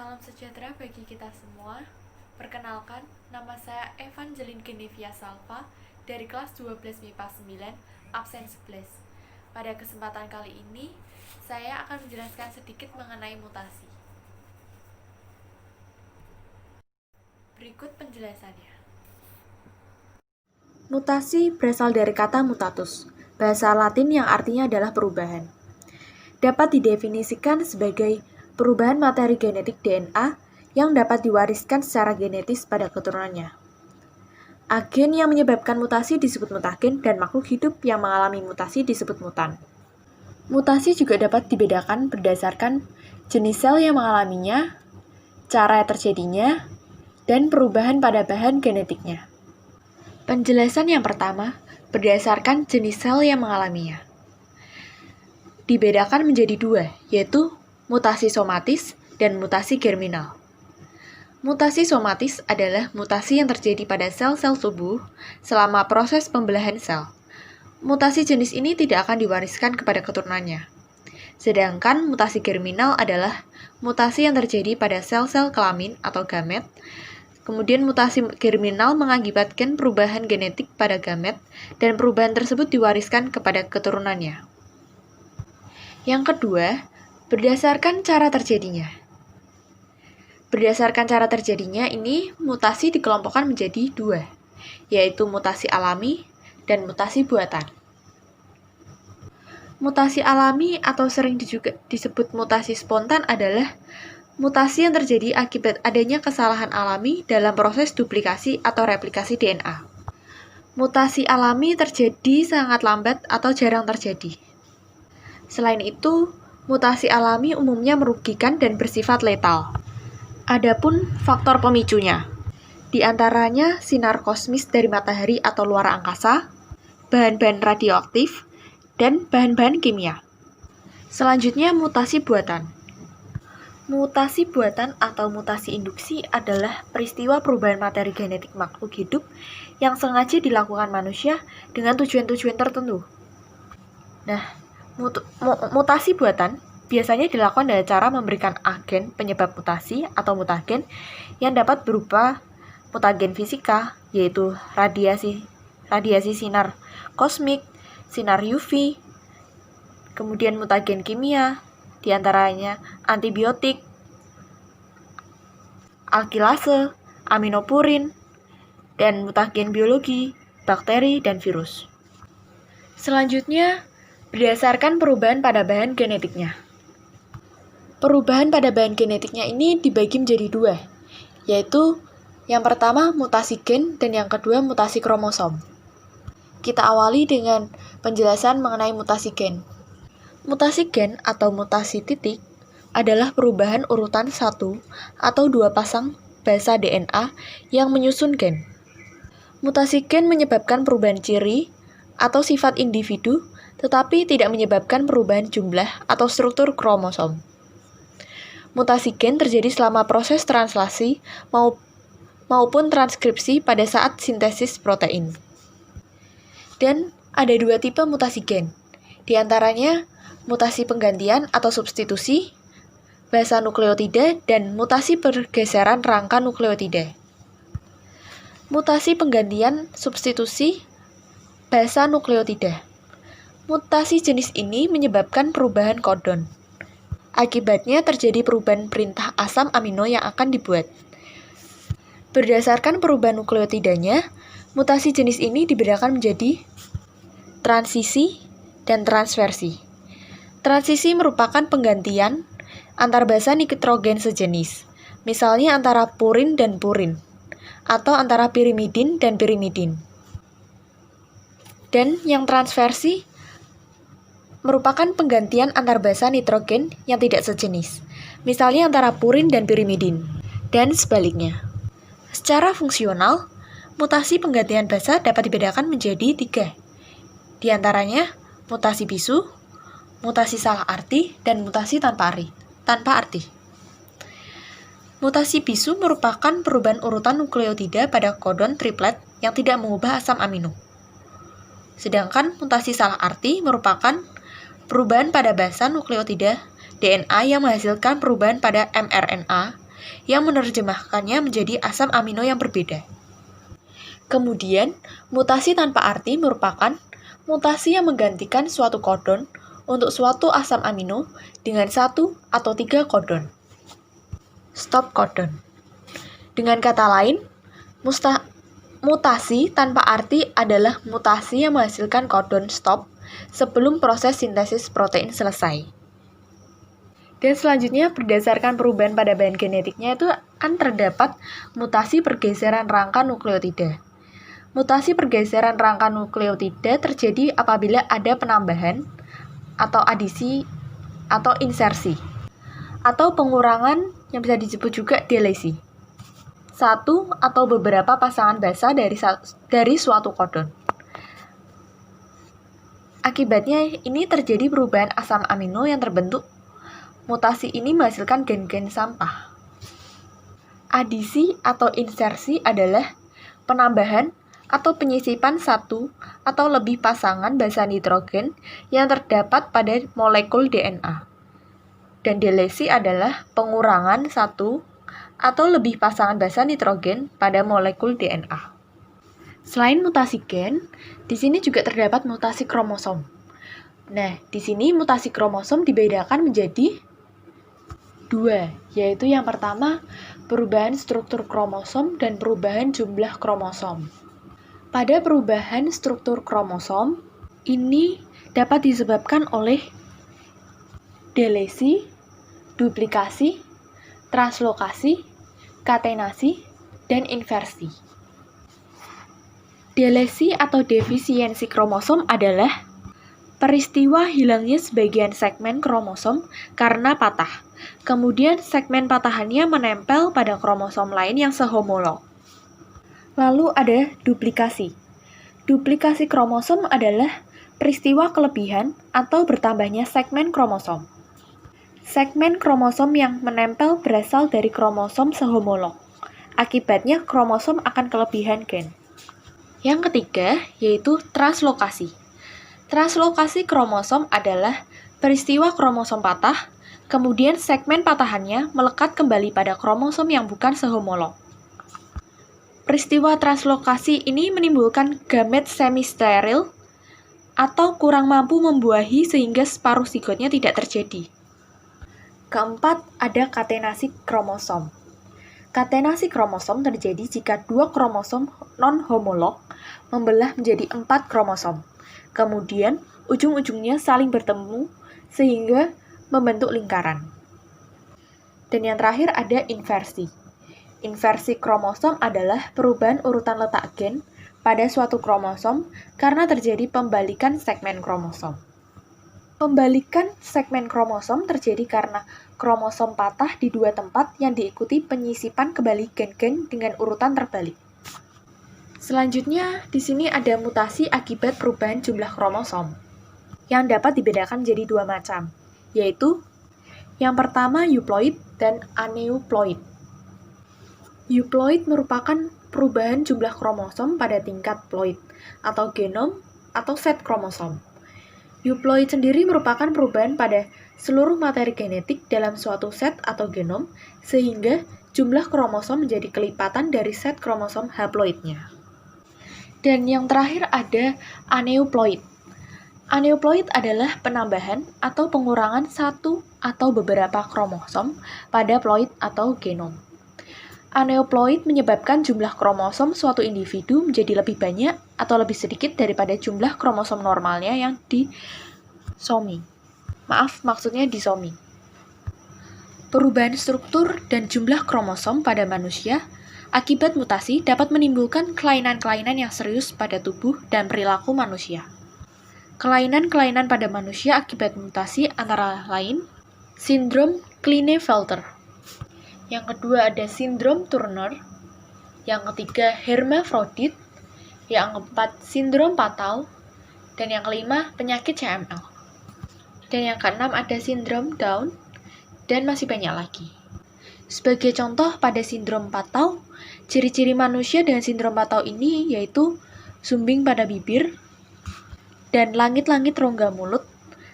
Salam sejahtera bagi kita semua. Perkenalkan, nama saya Evangeline Genevia Salva dari kelas 12 MIPA 9, absen 11. Pada kesempatan kali ini, saya akan menjelaskan sedikit mengenai mutasi. Berikut penjelasannya. Mutasi berasal dari kata mutatus, bahasa Latin yang artinya adalah perubahan. Dapat didefinisikan sebagai perubahan materi genetik DNA yang dapat diwariskan secara genetis pada keturunannya. Agen yang menyebabkan mutasi disebut mutagen dan makhluk hidup yang mengalami mutasi disebut mutan. Mutasi juga dapat dibedakan berdasarkan jenis sel yang mengalaminya, cara terjadinya, dan perubahan pada bahan genetiknya. Penjelasan yang pertama berdasarkan jenis sel yang mengalaminya. Dibedakan menjadi dua, yaitu mutasi somatis dan mutasi germinal. Mutasi somatis adalah mutasi yang terjadi pada sel-sel tubuh selama proses pembelahan sel. Mutasi jenis ini tidak akan diwariskan kepada keturunannya. Sedangkan mutasi germinal adalah mutasi yang terjadi pada sel-sel kelamin atau gamet. Kemudian mutasi germinal mengakibatkan perubahan genetik pada gamet dan perubahan tersebut diwariskan kepada keturunannya. Yang kedua, berdasarkan cara terjadinya. Berdasarkan cara terjadinya ini, mutasi dikelompokkan menjadi dua, yaitu mutasi alami dan mutasi buatan. Mutasi alami atau sering juga disebut mutasi spontan adalah mutasi yang terjadi akibat adanya kesalahan alami dalam proses duplikasi atau replikasi DNA. Mutasi alami terjadi sangat lambat atau jarang terjadi. Selain itu, mutasi alami umumnya merugikan dan bersifat letal. Adapun faktor pemicunya, di antaranya sinar kosmis dari matahari atau luar angkasa, bahan-bahan radioaktif, dan bahan-bahan kimia. Selanjutnya, mutasi buatan. Mutasi buatan atau mutasi induksi adalah peristiwa perubahan materi genetik makhluk hidup yang sengaja dilakukan manusia dengan tujuan-tujuan tertentu. Nah, mutasi buatan biasanya dilakukan dengan cara memberikan agen penyebab mutasi atau mutagen yang dapat berupa mutagen fisika, yaitu radiasi sinar kosmik, sinar UV, kemudian mutagen kimia, diantaranya antibiotik, alkilase, aminopurin, dan mutagen biologi, bakteri, dan virus. Selanjutnya, berdasarkan perubahan pada bahan genetiknya. Perubahan pada bahan genetiknya ini dibagi menjadi dua, yaitu yang pertama mutasi gen dan yang kedua mutasi kromosom. Kita awali dengan penjelasan mengenai mutasi gen. Mutasi gen atau mutasi titik adalah perubahan urutan satu atau dua pasang basa DNA yang menyusun gen. Mutasi gen menyebabkan perubahan ciri atau sifat individu tetapi tidak menyebabkan perubahan jumlah atau struktur kromosom. Mutasi gen terjadi selama proses translasi maupun transkripsi pada saat sintesis protein. Dan ada dua tipe mutasi gen, di antaranya mutasi penggantian atau substitusi, basa nukleotida, dan mutasi pergeseran rangka nukleotida. Mutasi penggantian substitusi basa nukleotida. Mutasi jenis ini menyebabkan perubahan kodon. Akibatnya terjadi perubahan perintah asam amino yang akan dibuat. Berdasarkan perubahan nukleotidanya, mutasi jenis ini dibedakan menjadi transisi dan transversi. Transisi merupakan penggantian antar basa nitrogen sejenis, misalnya antara purin dan purin, atau antara pirimidin dan pirimidin. Dan yang transversi merupakan penggantian antar basa nitrogen yang tidak sejenis, misalnya antara purin dan pirimidin, dan sebaliknya. Secara fungsional, mutasi penggantian basa dapat dibedakan menjadi tiga, di antaranya mutasi bisu, mutasi salah arti, dan mutasi tanpa arti. Mutasi bisu merupakan perubahan urutan nukleotida pada kodon triplet yang tidak mengubah asam amino. Sedangkan mutasi salah arti merupakan perubahan pada basa nukleotida DNA yang menghasilkan perubahan pada mRNA yang menerjemahkannya menjadi asam amino yang berbeda. Kemudian, mutasi tanpa arti merupakan mutasi yang menggantikan suatu kodon untuk suatu asam amino dengan 1 atau 3 kodon. Stop kodon. Dengan kata lain, mutasi tanpa arti adalah mutasi yang menghasilkan kodon stop sebelum proses sintesis protein selesai. Dan selanjutnya, berdasarkan perubahan pada bahan genetiknya itu akan terdapat mutasi pergeseran rangka nukleotida. Mutasi pergeseran rangka nukleotida terjadi apabila ada penambahan atau adisi atau insersi atau pengurangan yang bisa disebut juga delesi. Satu atau beberapa pasangan basa dari suatu kodon. Akibatnya ini terjadi perubahan asam amino yang terbentuk. Mutasi ini menghasilkan gen-gen sampah. Adisi atau insersi adalah penambahan atau penyisipan satu atau lebih pasangan basa nitrogen yang terdapat pada molekul DNA. Dan delesi adalah pengurangan satu atau lebih pasangan basa nitrogen pada molekul DNA. Selain mutasi gen, di sini juga terdapat mutasi kromosom. Nah, di sini mutasi kromosom dibedakan menjadi 2, yaitu yang pertama, perubahan struktur kromosom dan perubahan jumlah kromosom. Pada perubahan struktur kromosom, ini dapat disebabkan oleh delesi, duplikasi, translokasi, katenasi, dan inversi. Delesi atau defisiensi kromosom adalah peristiwa hilangnya sebagian segmen kromosom karena patah. Kemudian segmen patahannya menempel pada kromosom lain yang sehomolog. Lalu ada duplikasi. Duplikasi kromosom adalah peristiwa kelebihan atau bertambahnya segmen kromosom. Segmen kromosom yang menempel berasal dari kromosom sehomolog. Akibatnya kromosom akan kelebihan gen. Yang ketiga yaitu translokasi. Translokasi kromosom adalah peristiwa kromosom patah, kemudian segmen patahannya melekat kembali pada kromosom yang bukan sehomolog. Peristiwa translokasi ini menimbulkan gamet semi-steril atau kurang mampu membuahi sehingga separuh zigotnya tidak terjadi. Keempat, ada katenasi kromosom. Katenasi kromosom terjadi jika 2 kromosom non-homolog membelah menjadi 4 kromosom. Kemudian, ujung-ujungnya saling bertemu sehingga membentuk lingkaran. Dan yang terakhir ada inversi. Inversi kromosom adalah perubahan urutan letak gen pada suatu kromosom karena terjadi pembalikan segmen kromosom. Pembalikan segmen kromosom terjadi karena kromosom patah di 2 tempat yang diikuti penyisipan kembali gen-gen dengan urutan terbalik. Selanjutnya, di sini ada mutasi akibat perubahan jumlah kromosom yang dapat dibedakan menjadi 2 macam, yaitu yang pertama euploid dan aneuploid. Euploid merupakan perubahan jumlah kromosom pada tingkat ploid atau genom atau set kromosom. Euploid sendiri merupakan perubahan pada seluruh materi genetik dalam suatu set atau genom sehingga jumlah kromosom menjadi kelipatan dari set kromosom haploidnya. Dan yang terakhir ada aneuploid. Aneuploid adalah penambahan atau pengurangan satu atau beberapa kromosom pada ploid atau genom. Aneuploid menyebabkan jumlah kromosom suatu individu menjadi lebih banyak atau lebih sedikit daripada jumlah kromosom normalnya yang disomi. Maksudnya disomi. Perubahan struktur dan jumlah kromosom pada manusia akibat mutasi dapat menimbulkan kelainan-kelainan yang serius pada tubuh dan perilaku manusia. Kelainan-kelainan pada manusia akibat mutasi antara lain sindrom Klinefelter. Yang kedua ada sindrom Turner, yang ketiga hermafrodit, yang keempat sindrom Patau, dan yang kelima penyakit CML. Dan yang keenam ada sindrom Down, dan masih banyak lagi. Sebagai contoh pada sindrom Patau, ciri-ciri manusia dengan sindrom Patau ini yaitu sumbing pada bibir, dan langit-langit rongga mulut,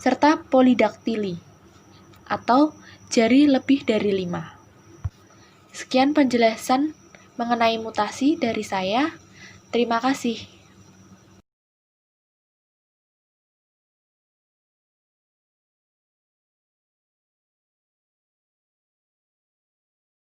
serta polidaktili, atau jari lebih dari 5. Sekian penjelasan mengenai mutasi dari saya. Terima kasih.